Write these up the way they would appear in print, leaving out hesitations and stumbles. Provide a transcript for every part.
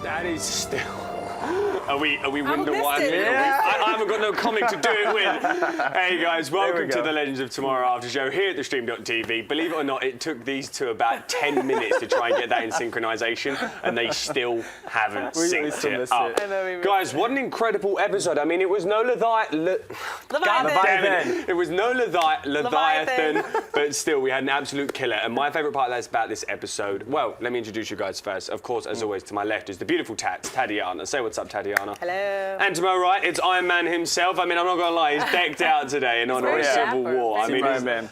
That is still. Are we wondering what I mean? Yeah. I haven't got no comic to do it with. Hey guys, welcome to the Legends of Tomorrow After Show here at the stream.tv. Believe it or not, it took these two about 10 minutes to try and get that in synchronization, and they still haven't synced it up. Guys, what an incredible episode. I mean, it was no Leviathan. It was no Leviathan, but still, we had an absolute killer. And my favorite part about this episode, well, let me introduce you guys first. Of course, as always, to my left is the beautiful Tatiana. Say what's up, Tatiana. Hello. And to my right, it's Iron Man himself. I mean, I'm not going to lie, he's decked out today in honor of Civil War. I mean,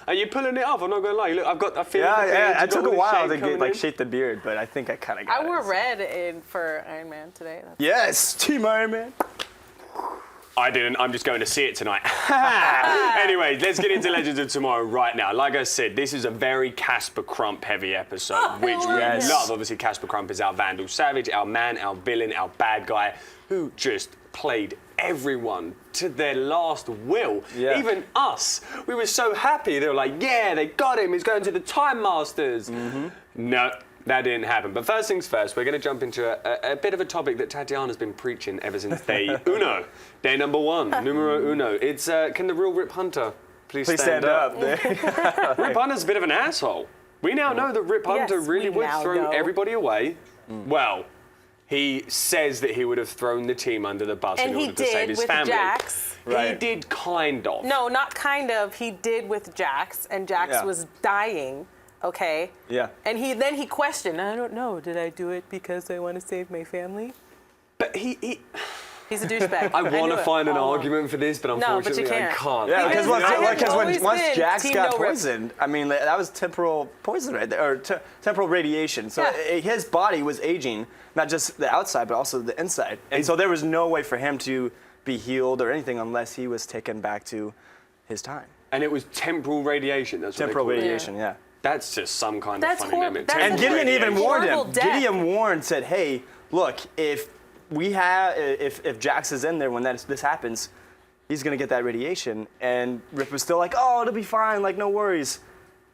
are you pulling it off? I'm not going to lie. Look, I've got a feeling. Yeah, I took a while to get, shape the beard, but I think I kind of got it. I wore red for Iron Man today. Yes, Team Iron Man. I didn't. I'm just going to see it tonight. Anyway, let's get into Legends of Tomorrow right now. Like I said, this is a very Casper Crump heavy episode, which we love. Obviously, Casper Crump is our Vandal Savage, our man, our villain, our bad guy, who just played everyone to their last will. Yeah. Even us. We were so happy. They were like, yeah, they got him. He's going to the Time Masters. No. That didn't happen. But first things first, we're going to jump into a bit of a topic that Tatiana's been preaching ever since day uno. Day number one, numero uno. It's, can the real Rip Hunter please stand up? Rip Hunter's a bit of an asshole. We now know that Rip Hunter really would throw everybody away. Well, he says that he would have thrown the team under the bus in order to save his family. Jax. He did kind of. No, not kind of. He did with Jax, and Jax was dying. Okay. Yeah. And then he questioned. I don't know. Did I do it because I want to save my family? But he's a douchebag. I want to find an argument for this, but unfortunately I can't. Yeah, because once Jax got poisoned, I mean, that was temporal poison right there, or temporal radiation. So his body was aging, not just the outside, but also the inside. And so there was no way for him to be healed or anything unless he was taken back to his time. And it was temporal radiation. That's what temporal radiation, yeah. That's just some kind of funny name. And Gideon even warned him. Gideon warned, said, "Hey, look, if Jax is in there when this happens, he's gonna get that radiation." And Rip was still like, "Oh, it'll be fine, like no worries."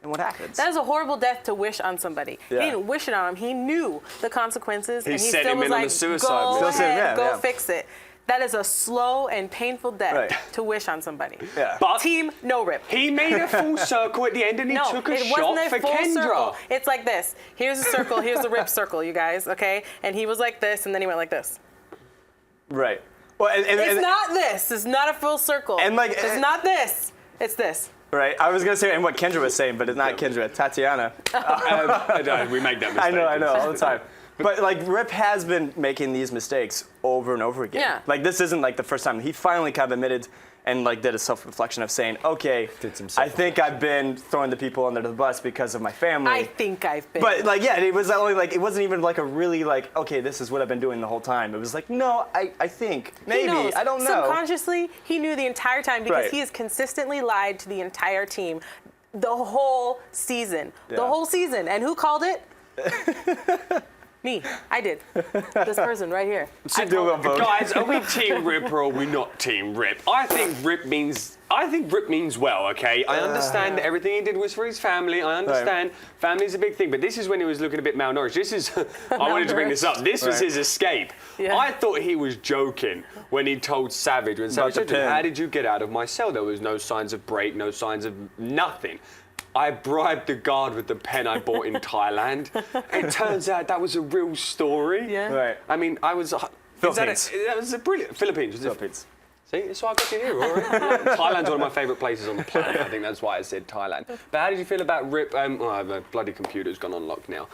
And what happens? That is a horrible death to wish on somebody. Yeah. He didn't wish it on him. He knew the consequences, and he still was like, "Go ahead, go fix it." That is a slow and painful death to wish on somebody. Yeah. But Team no Rip. He made a full circle at the end and he took a shot for Kendra. Circle. It's like this. Here's a circle, here's the Rip circle, you guys, okay? And he was like this, and then he went like this. Right. Well, it's not this. It's not a full circle. And it's not this. It's this. Right. I was going to say, and what Kendra was saying, but it's not Kendra. Tatiana. We make that mistake. I know, all the time. But like Rip has been making these mistakes over and over again. Yeah. Like this isn't like the first time. He finally kind of admitted and like did a self-reflection of saying, okay, I think I've been throwing the people under the bus because of my family. I think I've been. But like, yeah, it was only like, it wasn't even like a really like, okay, this is what I've been doing the whole time. It was like, no, I think, maybe, I don't know. Subconsciously, he knew the entire time because he has consistently lied to the entire team the whole season. Yeah. The whole season. And who called it? Me. I did. This person right here. Guys, are we Team Rip or are we not Team Rip? I think Rip means well, okay? I understand that everything he did was for his family. I understand family's a big thing, but this is when he was looking a bit malnourished. This is, I wanted to bring this up. This was his escape. Yeah. I thought he was joking when he told Savage, when Savage said, how did you get out of my cell? There was no signs of break, no signs of nothing. I bribed the guard with the pen I bought in Thailand. It turns out that was a real story. Yeah. Right. I mean, I was... Philippines. That was a brilliant... Philippines. See, that's why I got you here, Rory. Thailand's one of my favourite places on the planet. I think that's why I said Thailand. But how did you feel about Rip? The bloody computer's gone unlocked now.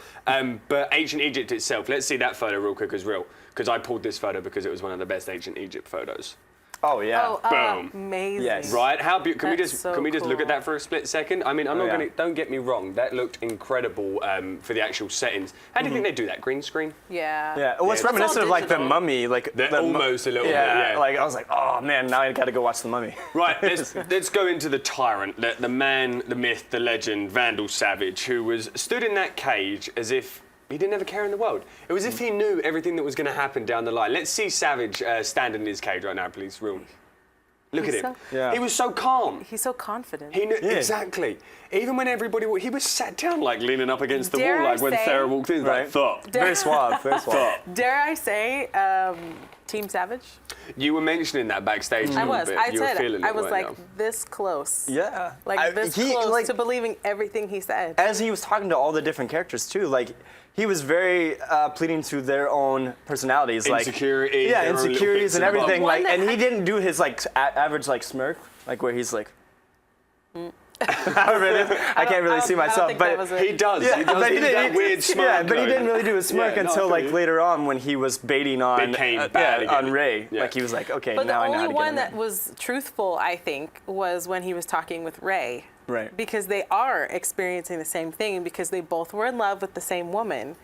But ancient Egypt itself, let's see that photo real quick as real. Because I pulled this photo because it was one of the best ancient Egypt photos. Oh yeah! Boom! Amazing. Yes. Right? How beautiful? Can we just look at that for a split second? I mean, I'm not going to. Don't get me wrong. That looked incredible for the actual settings. How do you think they do that? Green screen? Yeah. Yeah. Well, it's reminiscent of like the Mummy, like almost a little bit. Yeah. Like I was like, oh man, now I got to go watch the Mummy. Right. Let's go into the tyrant, the man, the myth, the legend, Vandal Savage, who was stood in that cage as if he didn't have a care in the world. It was as if he knew everything that was going to happen down the line. Let's see Savage standing in his cage right now, please. Real. Look at him. So, Yeah. He was so calm. he's so confident. He knew exactly. Even when everybody, he was sat down, like leaning up against the Dare wall, I like when say- Sarah walked in, Right. like thought. Very suave, very suave. Dare I say, Team Savage? You were mentioning that backstage. I a little was. bit. I You were said feeling I it, was weren't like you? this close. Yeah. Like this he, close like, to believing everything he said. as he was talking to all the different characters too, like he was very pleading to their own personalities, Insecurities, like their own little insecurities bits and and everything. bobs. Like, One and that he didn't do his like average like smirk, like where he's like. I can't really see myself, but He does. Yeah, He does but he do did, that weird smirk. Yeah, but he though. didn't really do his smirk Yeah, no, I until feel like you. later on when he was baiting on Became bad again. on Ray. Yeah. Like he was like, okay, But now the I know how only to get one him that in. was truthful, I think, was when he was talking with Ray. Right. Because they are experiencing the same thing because they both were in love with the same woman.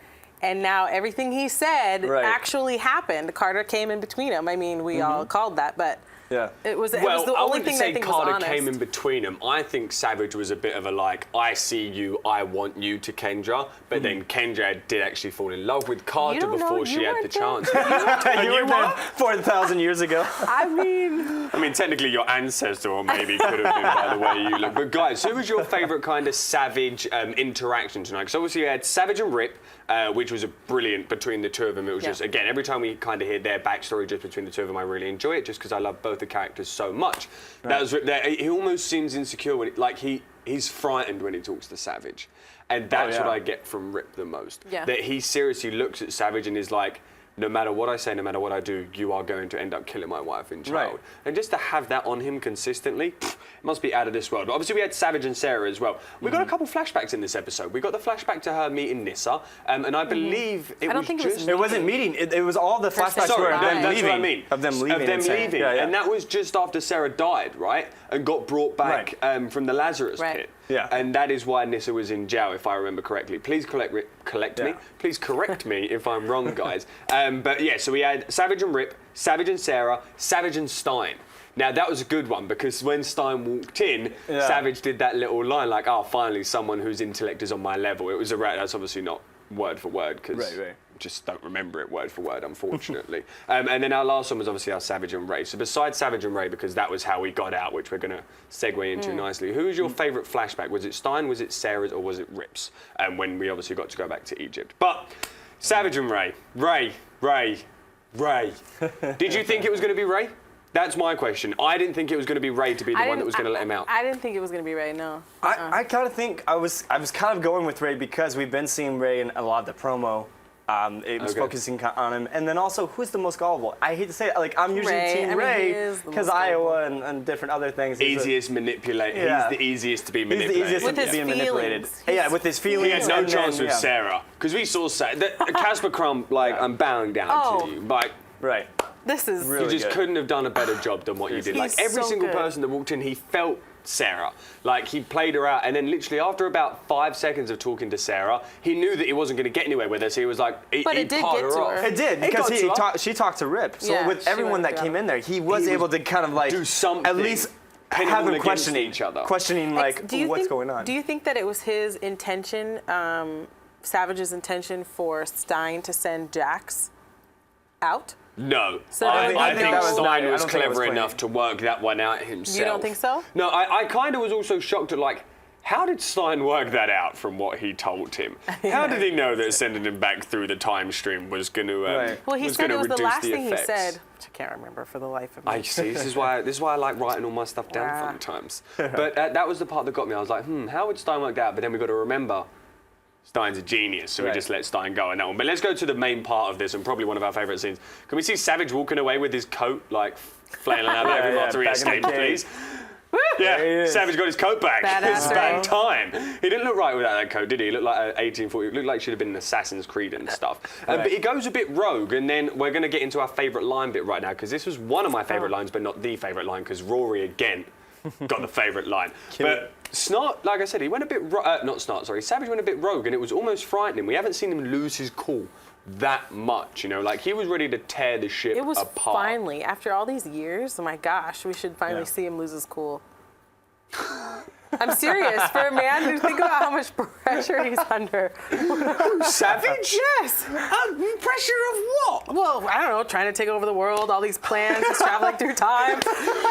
And now everything he said Right. actually happened. Carter came in between them. I mean, we all called that, but Yeah. it was Well, the I only wouldn't thing that I say think Carter was honest. came in between them. I think Savage was a bit of a like, I see you, I want you to Kendra. But then Kendra did actually fall in love with Carter don't know, before she you had the weren't chance. You were there 4,000 years ago. I mean, I mean, technically your ancestor or maybe could have been by the way you look. But guys, who was your favourite kind of Savage interaction tonight? Because obviously you had Savage and Rip, which was a brilliant between the two of them. It was just, again, every time we kind of hear their backstory just between the two of them, I really enjoy it just because I love both the characters so much. That was Rip there. He almost seems insecure when, he's frightened when he talks to Savage. And that's what I get from Rip the most. Yeah. That he seriously looks at Savage and is like, no matter what I say, no matter what I do, you are going to end up killing my wife and child. Right. And just to have that on him consistently, it must be out of this world. But obviously, we had Savage and Sarah as well. We got a couple flashbacks in this episode. We got the flashback to her meeting Nissa, and I believe it I don't was think it was just. It wasn't meeting. It was all the flashbacks Sorry, were of them that's leaving. what I mean. Of them leaving. Of them and saying- leaving. Yeah, yeah. And that was just after Sarah died, right? And got brought back from the Lazarus Right. pit. Yeah. And that is why Nissa was in jail, if I remember correctly. Please collect me. Yeah. Please correct me if I'm wrong, guys. But yeah, so we had Savage and Rip, Savage and Sarah, Savage and Stein. Now that was a good one because when Stein walked in, Savage did that little line like, "Oh, finally someone whose intellect is on my level." It was that's obviously not word for word because Right. just don't remember it word for word, unfortunately. And then our last one was obviously our Savage and Ray. So besides Savage and Ray, because that was how we got out, which we're going to segue into nicely. Who was your favourite flashback? Was it Stein, was it Sarah's, or was it Rip's? When we obviously got to go back to Egypt. But Savage and Ray. Ray. Did you think it was going to be Ray? That's my question. I didn't think it was going to be Ray to be the one that was going to let him out. I didn't think it was going to be Ray, no. I kind of think I was kind of going with Ray because we've been seeing Ray in a lot of the promo. It was focusing on him, and then also who's the most gullible? I hate to say it, like I'm usually Ray. Team I mean, he Ray is the because most Iowa and different other things. Easiest manipulate. Yeah. He's the easiest to be He's manipulated. the easiest With to his be manipulated. feelings. Yeah, with his feelings. He had no and chance then, with Sarah because we saw Casper Crumb. Like I'm bowing down to you. Like Right. This is Really you just good. couldn't have done a better job than what you did. Like He's every so single good. person that walked in, he felt Sarah. Like he played her out, and then literally after about 5 seconds of talking to Sarah, he knew that he wasn't going to get anywhere with her. So he was like, But he it did parted get to off. her. It did It because got to her. she talked to Rip. So Yeah, with she everyone went that to came her. in there, he was able to kind of like do something. at least Pin have them him against questioning each other. questioning like Do you what's think- going on. Do you think that it was his intention, Savage's intention for Stein to send Jax out? No, So I then think that was- Stein I was don't think it was clever planned. enough to work that one out himself. You don't think so? No, I kind of was also shocked at like, how did Stein work that out from what he told him? How did he know that sending him back through the time stream was going to Right. Well, he was said going it to was reduce the last the thing effects? he said, which I can't remember for the life of me. I see. This is why I like writing all my stuff down Wow. sometimes. But that was the part that got me. I was like, how would Stein work that out? But then we got to remember, Stein's a genius, so we Right. just let Stein go on that one. But let's go to the main part of this, and probably one of our favourite scenes. Can we see Savage walking away with his coat, like flailing out Yeah, every yeah, after he back in the escapes, cave. please? There he Yeah, is. Savage got his coat back. Badass It's Ray. about time. He didn't look right without that coat, did he? He looked like 1840. It looked like it should have been an Assassin's Creed and stuff. But he goes a bit rogue, and then we're going to get into our favourite line bit right now, because this was one of my favourite lines, but not the favourite line, because Rory again got the favourite line. But Snart, like I said, he went a bit not Snart, sorry. Savage went a bit rogue, and it was almost frightening. We haven't seen him lose his cool that much, you know, like he was ready to tear the ship It was apart. finally, after all these years, oh my gosh, we should finally see him lose his cool. I'm serious. For a man to think about how much pressure he's under. Savage? Yes. Pressure of what? Well, I don't know, trying to take over the world, all these plans, just traveling through time.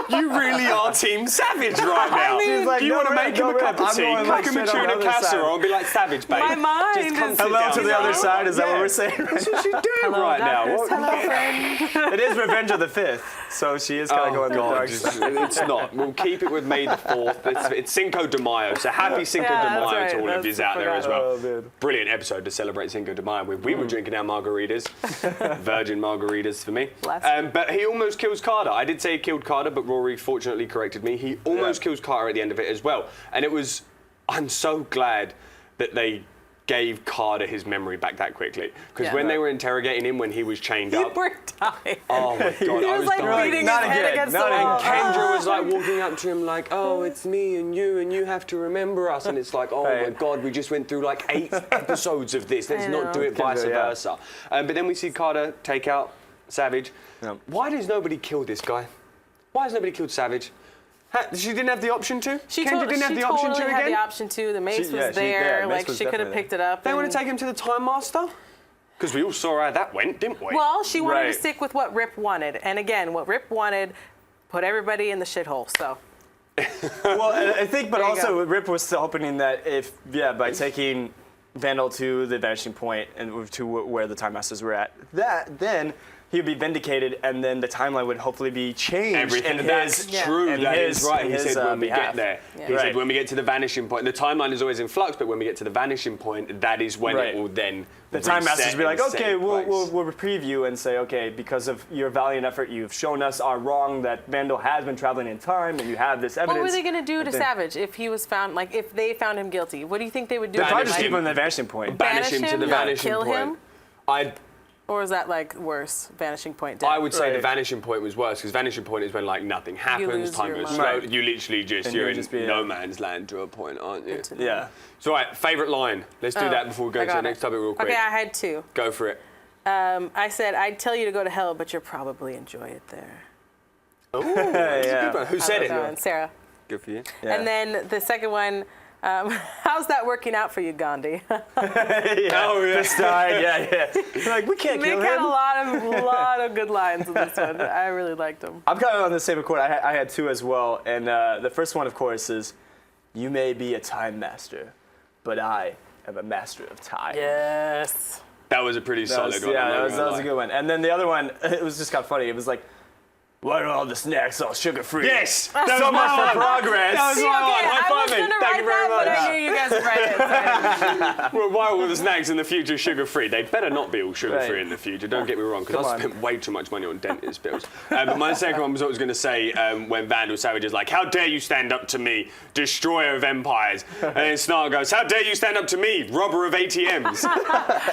You really are Team Savage right now. She's like, Do you no want to rip, make him no a rip. cup of I'm tea, going, like, cook him a straight on the tuna other casserole, side. and be like, Savage, babe. My mind Just come is- sit Hello down to the here." other side. Is that what Yeah. we're saying? That's what she's doing Hello, right now. darkness. What- Hello, friend. It is Revenge of the 5th, so she is kind of going the dark just- side. it's not. We'll keep it with May the 4th. It's Cinco de Mayo, so happy Cinco Yeah, de that's Mayo right. to all of That's you out there as well. Oh, man. Brilliant episode to celebrate Cinco de Mayo with. We were drinking our margaritas, virgin margaritas for me. But he almost kills Carter. I did say he killed Carter, but Rory fortunately corrected me. He almost kills Carter at the end of it as well. And it was, I'm so glad that they gave Carter his memory back that quickly. Because when they were interrogating him when he was chained up. You were dying. Oh my God, He I was was like dying. beating his Not head again, against the not wall. again. Kendra was like walking up to him like, oh, it's me and you have to remember us. And it's like, oh my Right. God, we just went through like 8 episodes of this. Let's I not know. do it vice Kendra, yeah. versa. But then we see Carter take out Savage. Yep. Why does nobody kill this guy? Why has nobody killed Savage? She didn't have the option to? She Kendra didn't have the option totally to had again? the option to. The mace She- yeah, was she- yeah, there. mace Like, was she could have definitely picked it up. They want and- to take him to the Time Master? Because we all saw how that went, didn't we? Well, she wanted to Right. stick with what Rip wanted. And again, what Rip wanted put everybody in the shithole. So Well, I think, but There you also go. Rip was still hoping that by taking Vandal to the vanishing point and to where the Time Masters were at, then he would be vindicated, and then the timeline would hopefully be changed. Everything. in That's his, Yeah. true. in That his- is right. in He his, said when we behalf. get there. Yeah. He Right. said when we get to the vanishing point. The timeline is always in flux, but when we get to the vanishing point, that is when Right. it will then. The Time Masters reset would be like, and set okay, in we'll place. preview and say, okay, because of your valiant effort, you've shown us our wrong that Vandal has been traveling in time, and you have this evidence. what were they going to do to But then- Savage if he was found, like, if they found him guilty? What do you think they would do? They'd to probably him? just Banish keep him. him in the vanishing point. Banish him to the Yeah. vanishing Kill point. him? Or is that, like, worse? Vanishing point death? I would say the Right. vanishing point was worse because vanishing point is when like nothing happens, lose time your goes mind. slow. Right. You literally just And you're you'll in just be, no yeah. man's land to a point, aren't you? Yeah. So right, favorite line. Let's do that before we go I to the got next it. topic real quick. Okay, I had 2. Go for it. I said, I'd tell you to go to hell, but you'll probably enjoy it there. Ooh, that's a Yeah. good one. Who said I love that it? one, Sarah. Good for you. Yeah. And then the second one, how's that working out for you, Gandhi? yeah. Oh, yeah. This died. Yeah. They're like, we can't Mick kill had him. a lot of good lines in this one. I really liked them. I'm kind of on the same accord. I had 2 as well, and the first one, of course, is, "You may be a time master, but I am a master of time." Yes. That was a pretty That solid was, one. yeah, I'm not that gonna was lie. a good one. And then the other one, it was just kind of funny. It was like, "Why are all the snacks all sugar free?" Yes, that So was much my for one. progress. That was See, my okay, one. I High was five going me. to Thank write you very that, but much. I knew you guys would write it. Well, why are all the snacks in the future sugar-free? They better not be all sugar-free Right. in the future, don't get me wrong, because Come I on. spent way too much money on dentist bills. But my second one was what I was going to say when Vandal Savage is like, how dare you stand up to me, destroyer of empires? And then Snart goes, how dare you stand up to me, robber of ATMs?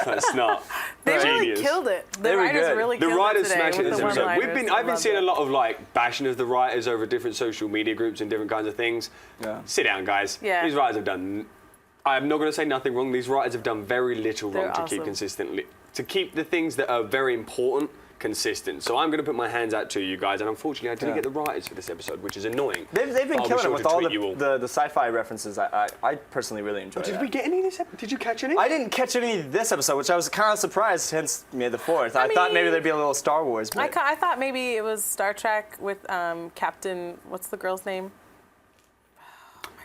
That's Snart. They really Genius. killed it. The They were writers good. really The killed writers it today smashed it with this the episode. one-liners. I've been I seeing a loved lot of like bashing of the writers over different social media groups and different kinds of things. Yeah. Sit down, guys. Yeah. These writers have done. I'm not going to say nothing wrong. These writers have done very little wrong They're to keep awesome. consistently to keep the things that are very important consistent. So I'm going to put my hands out to you guys, and unfortunately, I didn't Yeah. get the writers for this episode, which is annoying. They've been I'll be killing sure it with to all tweet you the sci-fi references. I personally really enjoy Did that. we get any of this? Did you catch any? I didn't catch any this episode, which I was kind of surprised, hence May the 4th. I thought maybe mean, there'd be a little Star Wars. But I thought maybe it was Star Trek with Captain, what's the girl's name?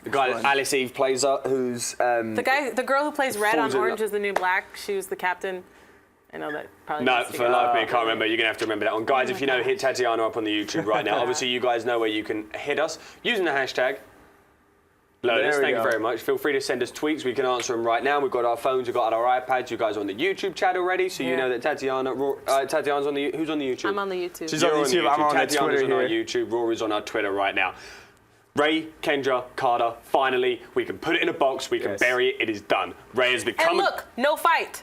the guy that Alice Eve plays up, who's The girl who plays Red on Falls in Orange Love. is the New Black. She was the captain. I know that probably. No, needs to for go. life of me, I can't remember. You're going to have to remember that one. Guys, if you know, hit Tatiana up on the YouTube right now. Obviously, you guys know where you can hit us using the hashtag. Lotus, There we thank you go. very much. Feel free to send us tweets. We can answer them right now. We've got our phones, we've got our iPads. You guys are on the YouTube chat already, so you Yeah. know that Tatiana's on the. Who's on the YouTube? I'm on the YouTube. She's You're on YouTube. I'm on the Tatiana's Twitter on our here. YouTube. Rory's on our Twitter right now. Ray, Kendra, Carter, finally, we can put it in a box, we can Yes. bury it, it is done. Ray has become And look, no fight.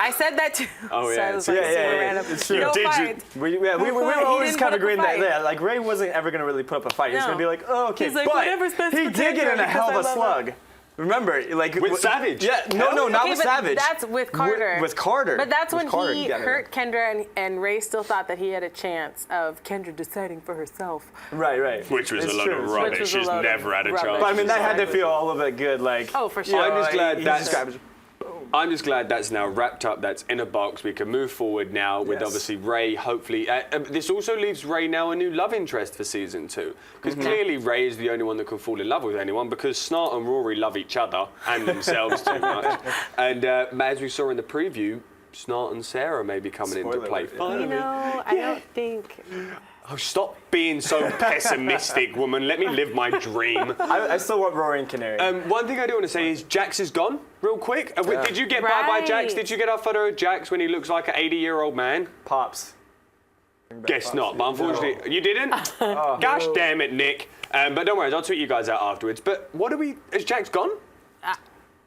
I said that too. Oh, yeah. So I was Yeah, like, super yeah, random. it's true. No Did you- fight. we were He always didn't kind put of up a agreeing that, fight. yeah, like Ray wasn't ever going to really put up a fight. He was No. going to be like, oh, okay, He's like, but whatever's best he for did get in a Kendra, hell of a because I love slug. Remember, like With Savage? Yeah, no, Hell not Okay, with but Savage. that's with Carter. With Carter. But that's With when Carter, he got it. hurt Kendra, and Ray still thought that he had a chance of Kendra deciding for herself. Right. Which was It's a load true. of Which rubbish. was a She's load of never had a rubbish. chance. But I mean, that had to feel a little bit good, like. Oh, for you sure. know, I'm just glad he that's- described- I'm just glad that's now wrapped up. That's in a box. We can move forward now with obviously Ray. Hopefully, this also leaves Ray now a new love interest for season 2, because clearly Ray is the only one that can fall in love with anyone, because Snart and Rory love each other and themselves too much. And as we saw in the preview, Snart and Sarah may be coming into play. You know, I don't think. Oh, stop being so pessimistic, woman. Let me live my dream. I still want Rory and Canary. One thing I do want to say is Jax is gone, real quick. Did you get by Jax? Did you get our photo of Jax when he looks like an 80-year-old man? Pops. Guess not, but unfortunately, you didn't? Gosh damn it, Nick. But don't worry, I'll tweet you guys out afterwards. But is Jax gone?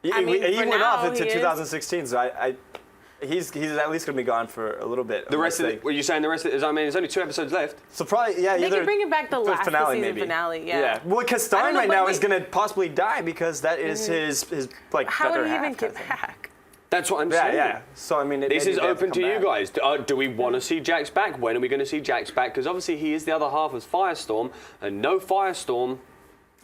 He went off into 2016, so he's at least going to be gone for a little bit. The rest of it, were you saying the rest of it? I mean, there's only 2 episodes left. So probably, yeah, they either can bring it back the last finale, season maybe. finale, yeah. Well, because Stein right now is going to possibly die because that is his like How better would he half. even get back? That's what I'm saying. Yeah. So I mean, this is open to you guys. guys. Do we want to see Jax back? When are we going to see Jax back? Because obviously he is the other half of Firestorm, and no Firestorm,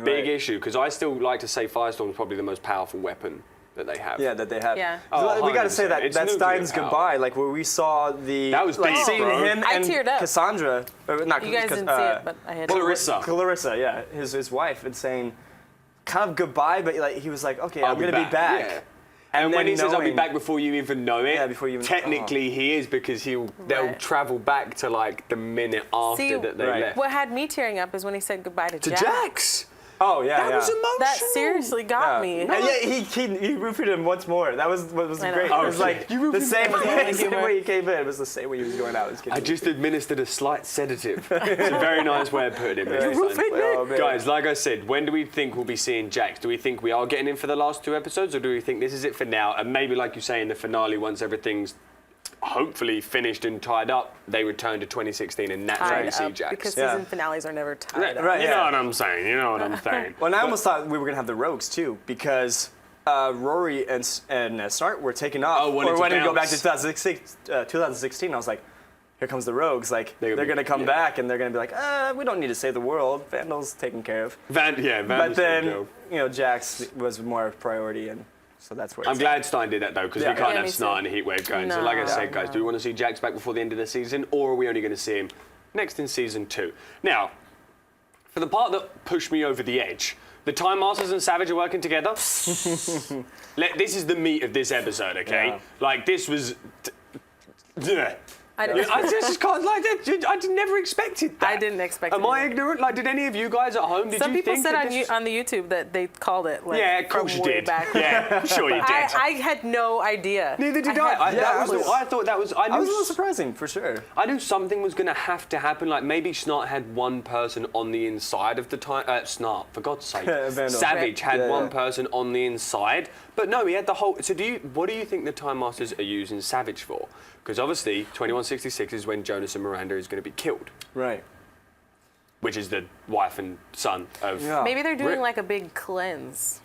big issue. Because I still like to say Firestorm is probably the most powerful weapon that they have. Yeah, that they have. Yeah. Oh, we got to say that it's that's nuclear Stein's power. goodbye, like where we saw the That was deep, seeing bro. him I and teared up. Cassandra, or not You guys didn't see it, but I had. Clarissa. yeah, his wife, and saying kind of goodbye, but like he was like, okay, I'm gonna be back. Yeah. And when then he says, I'll be knowing- back before you even know it, before you even- technically he is, because they'll Right. travel back to like the minute after See, that they Right. left. What had me tearing up is when he said goodbye to Jax. Jax! Oh yeah, That was emotional. That seriously got me. And yeah, he roofied him once more. That was what was I know. great. Oh, It was like you roofied the same, him. the same way he came in. It was the same way he was going out. I just administered a slight sedative. It's a very nice way of putting it. Mr. Son. Oh, man. Guys, like I said, when do we think we'll be seeing Jax? Do we think we are getting in for the last 2 episodes, or do we think this is it for now? And maybe, like you say, in the finale, once everything's hopefully finished and tied up, they return to 2016 and naturally Tied see up, Jax. because Yeah. season finales are never tied up. Right, You yeah. know what I'm saying. You know what I'm saying. Well, and I almost thought we were gonna have the Rogues too, because Rory and Snart were taken off, Oh, or when we go back to bounce. 2016. I was like, here comes the Rogues. Like They're they're gonna gonna be- come back and they're gonna be like, we don't need to save the world. Vandal's taken care of. Vandal's But then gonna go. Jax was more priority, and so that's where. I'm it's glad Stein did that though, because we Yeah. can't Yeah, have me Snart too. and a Heatwave going. So like I said, guys, do we want to see Jax back before the end of the season, or are we only going to see him next in season 2? Now, for the part that pushed me over the edge, the Time Masters and Savage are working together. This is the meat of this episode, okay? Yeah. Like this was. I didn't, I just can't like that. I never expected that. I didn't expect Am it I either. ignorant? Like, did any of you guys at home? Did Some you people think said that on, this... on the YouTube that they called it. Like, Yeah, of course you from way did. Back. Yeah, sure you did. I had no idea. Neither did I. I thought that was. I was a little surprising for sure. I knew something was going to have to happen. Like maybe Snart had one person on the inside of the time. Snart, for God's sake. Vandal. Savage had Yeah, one yeah. person on the inside, but no, he had the whole. So what do you think the Time Masters are using Savage for? Because obviously 2166 is when Jonas and Miranda is going to be killed, Right. which is the wife and son of. Yeah. Maybe they're doing Rick. like a big cleanse.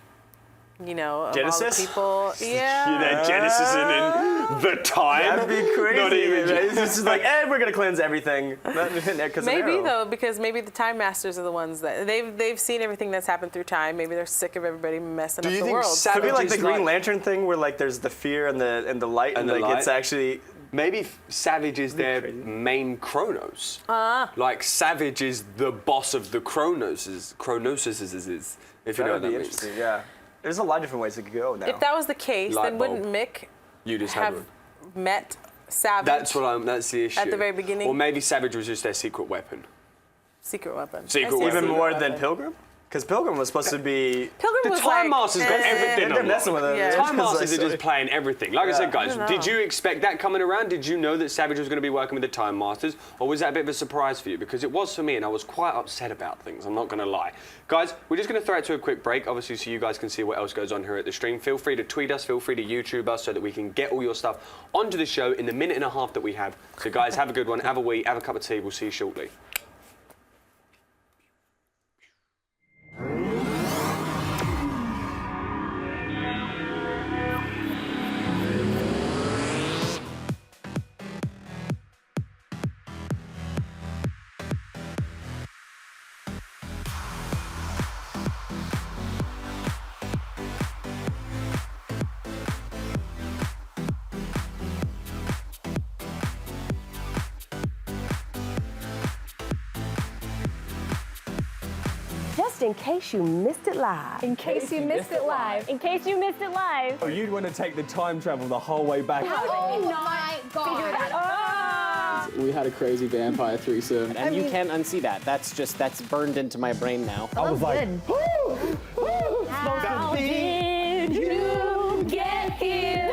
You know, of Genesis? all the people. Yeah. They're Genesis in the time. That'd be crazy. Not even. It's just like, we're gonna cleanse everything. Maybe though, because maybe the Time Masters are the ones that they've seen everything that's happened through time. Maybe they're sick of everybody messing Do up you the think world. Savage Could be like the is Green like- Lantern thing, where like there's the fear and the light, and the like light. it's actually. Maybe Savage is their crazy. main Chronos. Like Savage is the boss of the Chronoses, if you That know would what that be means. interesting. Yeah. There's a lot of different ways it could go now. If that was the case, Light then wouldn't bulb. Mick You just had have one. met Savage? That's the issue. At the very beginning? Or maybe Savage was just their secret weapon. Secret weapon. Secret I see weapon. Even secret more weapon. than Pilgrim, because Pilgrim was supposed to be. Pilgrim The was Time like, Masters got everything They're on messing lock. with it. Yeah. Time Masters are just playing everything. Like I said, guys, I don't did know. you expect that coming around? Did you know that Savage was going to be working with the Time Masters? Or was that a bit of a surprise for you? Because it was for me, and I was quite upset about things, I'm not going to lie. Guys, we're just going to throw it to a quick break, obviously, so you guys can see what else goes on here at the stream. Feel free to tweet us, feel free to YouTube us, so that we can get all your stuff onto the show in the minute and a half that we have. So, guys, have a good one, have a wee, have a cup of tea. We'll see you shortly. Just in case you missed it live. In case you missed it live. In case you missed it live. Oh, you'd want to take the time travel the whole way back. How did you not figure it out? We had a crazy vampire threesome, and you can't unsee that. That's burned into my brain now. I was like, how did you get here?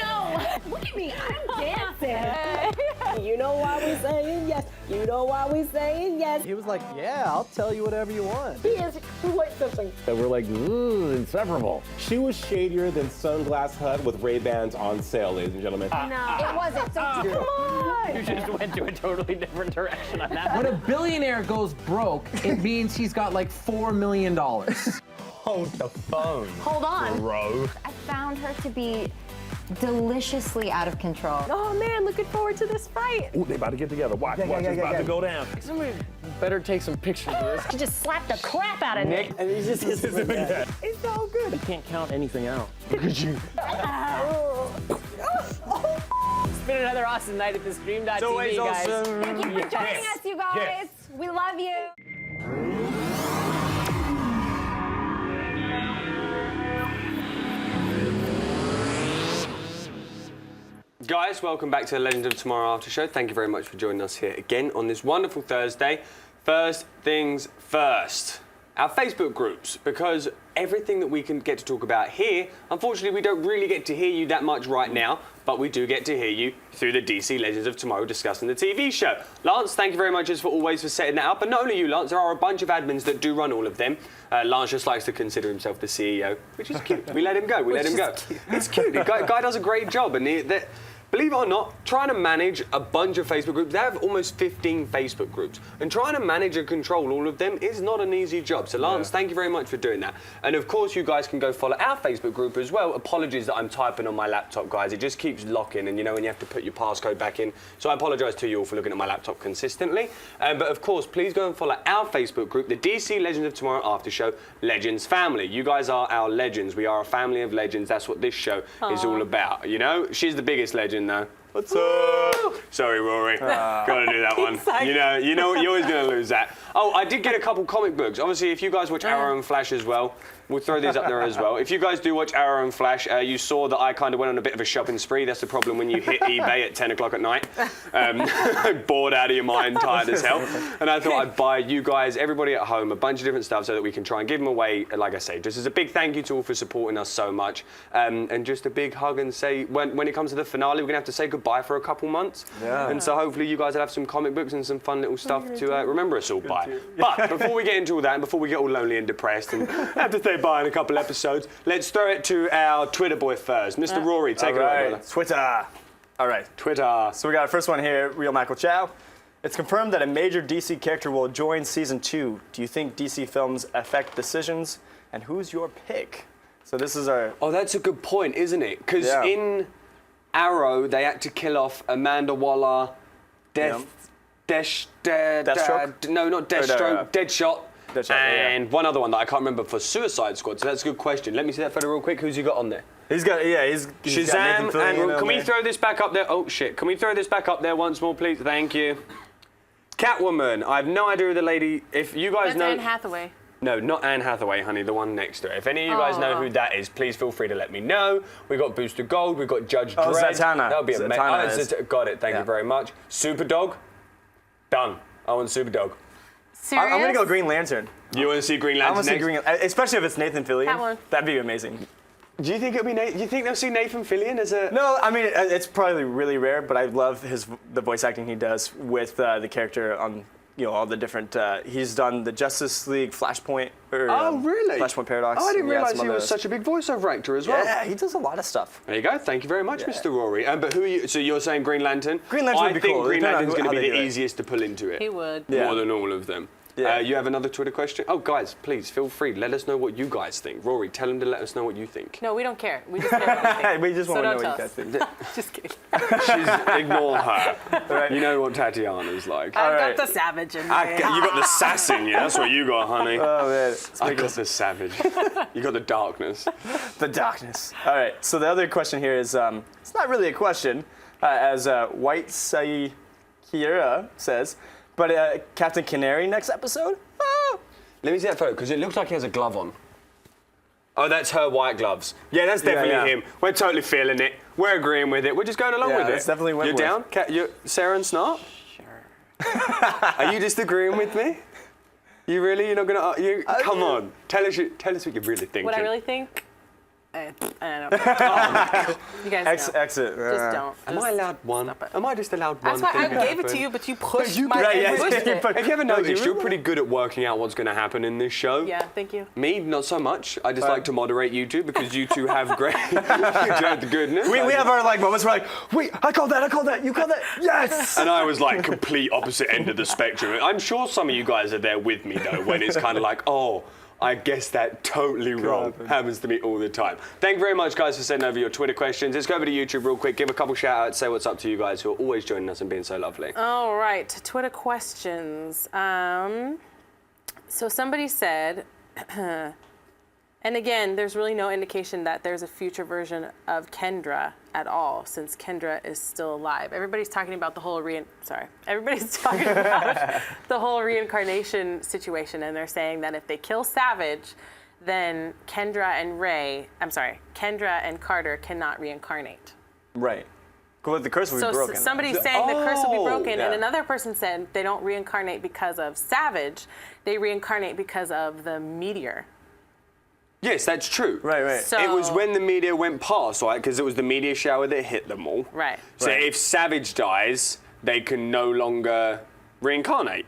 No. Look at me, I'm dancing. You know why we saying yes. You know why we saying yes. He was like, yeah, I'll tell you whatever you want. He wants something. And we're like, inseparable. She was shadier than Sunglass Hut with Ray-Bans on sale, ladies and gentlemen. No, it wasn't. So come on. You just went to a totally different direction on that. When a billionaire goes broke, it means he's got like $4 million. Hold the phone. Hold on. Bro. I found her to be deliciously out of control. Oh man, looking forward to this fight. Ooh, they about to get together. Watch, it's about to go down. Somebody better take some pictures of this. She just slapped the crap out of Nick. And he's just like that. It's so good. You can't count anything out. Look at you. It's been another awesome night at the stream.tv, guys. Thank you for joining us, you guys. We love you. Guys, welcome back to the Legends of Tomorrow After Show. Thank you very much for joining us here again on this wonderful Thursday. First things first, our Facebook groups, because everything that we can get to talk about here, unfortunately we don't really get to hear you that much right now, but we do get to hear you through the DC Legends of Tomorrow discussing the TV show. Lance, thank you very much as for always for setting that up, and not only you, Lance, there are a bunch of admins that do run all of them. Lance just likes to consider himself the CEO, which is cute. We let him go, It's cute. The guy does a great job, and believe it or not, trying to manage a bunch of Facebook groups, they have almost 15 Facebook groups, and trying to manage and control all of them is not an easy job. So Lance, thank you very much for doing that. And of course, you guys can go follow our Facebook group as well. Apologies that I'm typing on my laptop, guys. It just keeps locking, and you know when you have to put your passcode back in. So I apologise to you all for looking at my laptop consistently. But of course, please go and follow our Facebook group, the DC Legends of Tomorrow After Show Legends Family. You guys are our legends. We are a family of legends. That's what this show is all about. You know, she's the biggest legend. Though. What's up? Sorry, Rory. Gotta do that one. You know, you're always gonna lose that. Oh, I did get a couple comic books. Obviously, if you guys watch Arrow and Flash as well, we'll throw these up there as well. If you guys do watch Arrow and Flash, you saw that I kind of went on a bit of a shopping spree. That's the problem when you hit eBay at 10 o'clock at night. Bored out of your mind, tired as hell. And I thought I'd buy you guys, everybody at home, a bunch of different stuff so that we can try and give them away, like I say, just as a big thank you to all for supporting us so much. And just a big hug and say, when it comes to the finale, we're gonna have to say goodbye for a couple months. Yeah. And so hopefully you guys will have some comic books and some fun little stuff to remember us all by. But before we get into all that, and before we get all lonely and depressed and have to say bye in a couple episodes, let's throw it to our Twitter boy first. Mr. Rory, take it away, brother. Twitter. All right. Twitter. So we got our first one here, Real Michael Chow. It's confirmed that a major DC character will join season 2. Do you think DC films affect decisions? And who's your pick? So this is our... Oh, that's a good point, isn't it? Because in Arrow, they had to kill off Amanda Waller, Deathstroke? No, not Deathstroke, Deadshot. And one other one that I can't remember for Suicide Squad. So that's a good question. Let me see that photo real quick. Who's you got on there? He's got Shazam. And can we throw this back up there? Oh shit! Can we throw this back up there once more, please? Thank you. Catwoman. I have no idea who the lady. If you guys know. Anne Hathaway. No, not Anne Hathaway, honey. The one next to her. If any of you guys know who that is, please feel free to let me know. We got Booster Gold. We got Judge Dredd. Zatanna. That would be amazing. Got it. Thank you very much. Superdog. Done. I want Superdog. Serious? I'm gonna go Green Lantern. You want to see Green Lantern? I want to see Green Lantern, especially if it's Nathan Fillion. That one. That'd be amazing. Do you think it'll be Nathan? You think they'll see Nathan Fillion as a? No, I mean it's probably really rare, but I love the voice acting he does with the character on all the different. He's done the Justice League Flashpoint. Really? Flashpoint Paradox. Oh, I didn't realize he was such a big voiceover actor as well. Yeah, he does a lot of stuff. There you go. Thank you very much, Mr. Rory. But who are you? So you're saying Green Lantern? Green Lantern would be cool. I think Green Lantern's going to be the easiest to pull into it. He would. More than all of them. Yeah. You have another Twitter question? Oh, guys, please feel free. Let us know what you guys think. Rory, tell him to let us know what you think. No, we don't care. We just care what you think. We just want to know what you guys think. Just kidding. Ignore her. Right. You know what Tatiana's like. I've got the savage in me. You got the sass in you. That's what you got, honey. Oh, man. I got the savage. You got the darkness. The darkness. All right. So the other question here is, it's not really a question, as White Sai Kiera says, but Captain Canary next episode? Let me see that photo, because it looks like he has a glove on. Oh, that's her white gloves. Yeah, that's definitely him. We're totally feeling it. We're agreeing with it. We're just going along with it. It's definitely Wentworth. You're down? You're Sarah and Snart? Sure. Are you just agreeing with me? You really? You're not going to... Come on. Tell us what you really think. What I really think? I don't know. You guys know. Exit. Just don't. Am I allowed one? Am I just allowed one? That's why I gave it to you, but you pushed my... If you ever noticed, you're pretty good at working out what's going to happen in this show. Yeah, thank you. Me, not so much. I just like to moderate you two because you two have great... you have the goodness. We have our moments where wait, I called that, you called that, yes! And I was complete opposite end of the spectrum. I'm sure some of you guys are there with me though, when it's kind of oh, I guess that totally wrong. Happens to me all the time. Thank you very much, guys, for sending over your Twitter questions. Let's go over to YouTube real quick. Give a couple shout-outs. Say what's up to you guys who are always joining us and being so lovely. All right, Twitter questions. So somebody said, and again, there's really no indication that there's a future version of Kendra at all, since Kendra is still alive. Everybody's talking about the whole Everybody's talking about the whole reincarnation situation, and they're saying that if they kill Savage, then Kendra and Carter cannot reincarnate. Right. Well, the curse will be broken. So somebody's saying the curse will be broken, and another person said they don't reincarnate because of Savage, they reincarnate because of the meteor. Yes, that's true. Right. So, it was when the meteor went past, right? Because it was the meteor shower that hit them all. Right. So if Savage dies, they can no longer reincarnate.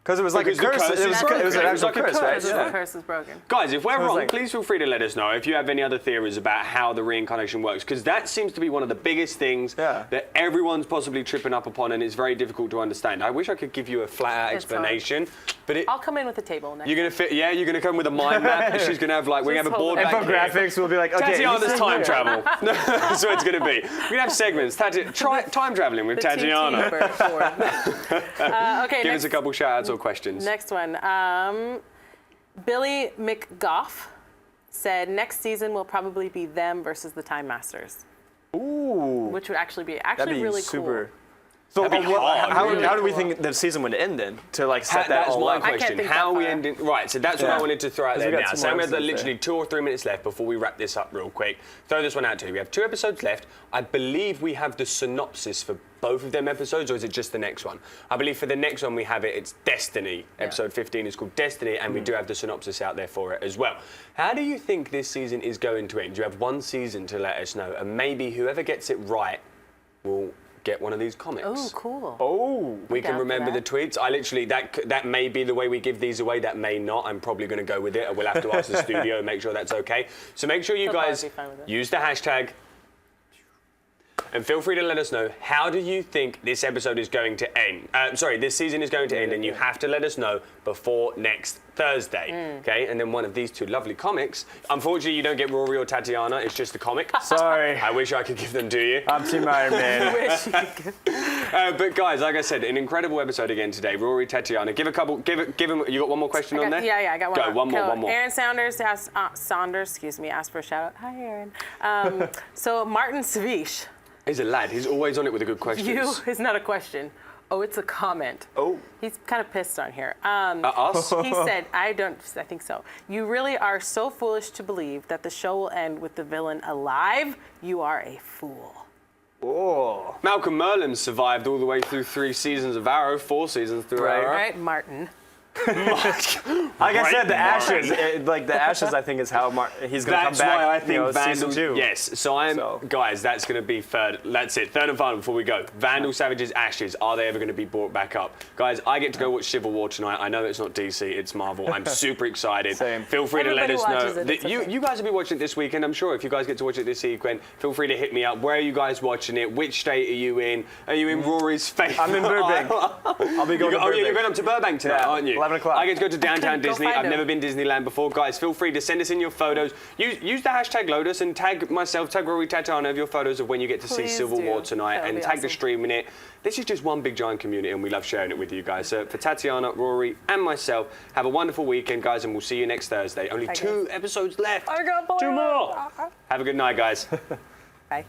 Because it was like a curse. It was an actual curse, right? The curse is broken. Guys, if we're wrong, please feel free to let us know if you have any other theories about how the reincarnation works, because that seems to be one of the biggest things that everyone's possibly tripping up upon, and it's very difficult to understand. I wish I could give you a flat-out explanation, but I'll come in with a table next. You're gonna fit? Yeah, you're gonna come with a mind map. She's gonna have we're gonna have a board back here. Infographics. We'll be like, okay, Tatiana's time travel. That's what it's gonna be. We're gonna have segments. Try time traveling with Tatiana. Okay. Give us a couple shout-outs or questions. Next one. Billy McGough said next season will probably be them versus the Time Masters. Ooh. Which would actually be really super cool. So how do we think the season would end then? To set that all up? That's my question. How are we ending? Right, so that's what I wanted to throw out there now. So we have literally 2 or 3 minutes left before we wrap this up real quick. Throw this one out to you. We have 2 episodes left. I believe we have the synopsis for both of them episodes, or is it just the next one? I believe for the next one we have it's Destiny. Episode 15 is called Destiny, and we do have the synopsis out there for it as well. How do you think this season is going to end? You have 1 season to let us know, and maybe whoever gets it right will get one of these comics. Oh, cool. Oh. We can remember the tweets. I literally, that may be the way we give these away, that may not. I'm probably going to go with it. We'll have to ask the studio and make sure that's okay. So make sure you guys use the hashtag and feel free to let us know, how do you think this episode is going to end? This season is going to end, and you have to let us know before next Thursday, okay? And then one of these 2 lovely comics. Unfortunately, you don't get Rory or Tatiana. It's just a comic. Sorry. I wish I could give them to you. I'm Team Iron Man. But guys, like I said, an incredible episode again today. Rory, Tatiana, give them. You got one more question on there? Yeah, I got one. Go, one more. Aaron Saunders asked for a shout out. Hi, Aaron. So Martin Savage. He's a lad. He's always on it with the good questions. It's not a question. Oh, it's a comment. Oh. He's kind of pissed on here. Us? He said, I think so. You really are so foolish to believe that the show will end with the villain alive. You are a fool. Oh. Malcolm Merlin survived all the way through 3 seasons of Arrow, 4 seasons through Arrow. Right, Martin. Like I said, the ashes, the ashes, I think is how he's going to come back. That's why I think Vandal, season 2. Yes, guys, that's going to be third. That's it, third and final before we go. Vandal Savage's ashes, are they ever going to be brought back up? Guys, I get to go watch Civil War tonight. I know it's not DC, it's Marvel. I'm super excited. Same. Feel free to let us know. Okay. You guys will be watching it this weekend, I'm sure. If you guys get to watch it this weekend, feel free to hit me up. Where are you guys watching it? Which state are you in? Are you in Rory's favorite? I'm in Burbank. I'll be going to Burbank. Oh, yeah, you're going up to Burbank tonight, aren't you? 11 o'clock. I get to go to Downtown Disney. I've never been Disneyland before. Guys, feel free to send us in your photos. Use the hashtag Lotus and tag myself, tag Rory, Tatiana of your photos of when you get to see Civil War tonight, and tag the stream in it. This is just one big giant community, and we love sharing it with you guys. So for Tatiana, Rory, and myself, have a wonderful weekend, guys, and we'll see you next Thursday. Only 2 episodes left. 2 more. Have a good night, guys. Bye.